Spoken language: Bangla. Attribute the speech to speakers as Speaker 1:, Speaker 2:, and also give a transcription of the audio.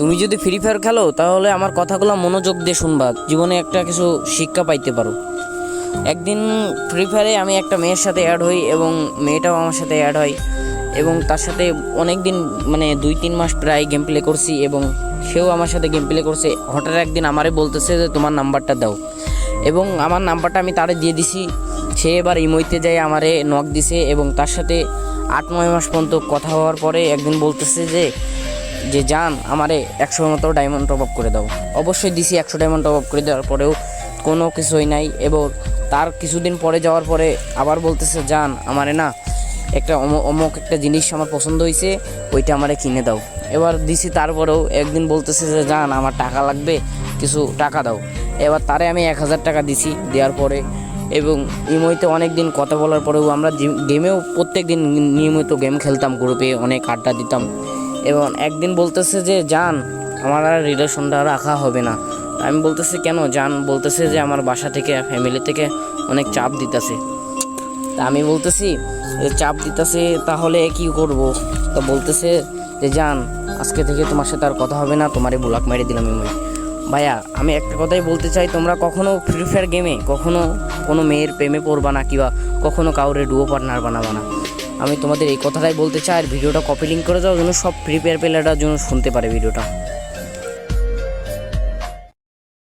Speaker 1: তুমি যদি ফ্রি ফায়ার খেলো তাহলে আমার কথাগুলো মনোযোগ দিয়ে শুনবা, জীবনে একটা কিছু শিক্ষা পাইতে পারো। একদিন ফ্রি ফায়ারে আমি একটা মেয়ের সাথে অ্যাড হই এবং মেয়েটাও আমার সাথে অ্যাড হয় এবং তার সাথে অনেক দিন মানে 2-3 মাস প্রায় গেম প্লে করছি এবং সেও আমার সাথে গেম প্লে করছে। হঠাৎ একদিন আমারে বলতেছে যে তোমার নাম্বারটা দাও, এবং আমার নাম্বারটা আমি তারে দিয়ে দিছি। সে এবার ইমোইতে যায় আমারে নক দিছে এবং তার সাথে 8-9 মাস পর্যন্ত কথা হওয়ার পরে একদিন বলতেছে যে জান আমারে 100 মতো ডায়মন্ড টপ আপ করে দাও। অবশ্যই দিছি, 100 ডায়মন্ড টপ আপ করে দেওয়ার পরেও কোনো কিছুই নাই। এবং তার কিছুদিন পরে যাওয়ার পরে আবার বলতেছে জান আমারে না একটা অমুক একটা জিনিস আমার পছন্দ হয়েছে, ওইটা আমারে কিনে দাও। এবার দিছি, তারপরেও একদিন বলতেছে যে জান আমার টাকা লাগবে, কিছু টাকা দাও। এবার তারে আমি 1000 টাকা দিছি। দেওয়ার পরে এবং ইমোতে অনেক দিন কথা বলার পরেও আমরা গেমেও প্রত্যেক দিন নিয়মিত গেম খেলতাম, গ্রুপে অনেক আড্ডা দিতাম। এবং একদিন বলতেছে যে জান আমার আর রিলেশনটা রাখা হবে না। আমি বলতেছি কেন? জান বলতেছে যে আমার বাসা থেকে ফ্যামিলি থেকে অনেক চাপ দিতেছে। তা আমি বলতেছি চাপ দিতেছে তাহলে কি করব? তো বলতেছে যে জান আজকে থেকে তোমার সাথে আর কথা হবে না, তোমারে ব্লক মেরে দিলাম। ভাইয়া আমি একটা কথাই বলতে চাই, তোমরা কখনো ফ্রি ফায়ার গেমে কখনো কোনো মেয়ের প্রেমে পড়বা না, কিংবা কখনো কাউরে ডুও পার্টনার বানাবা না। আমি তোমাদের এই কথাটাই বলতে চাই। আর ভিডিওটা কপি লিঙ্ক করে দাও যেন সব ফ্রি ফায়ার প্লেয়াররা যেন শুনতে পারে ভিডিওটা।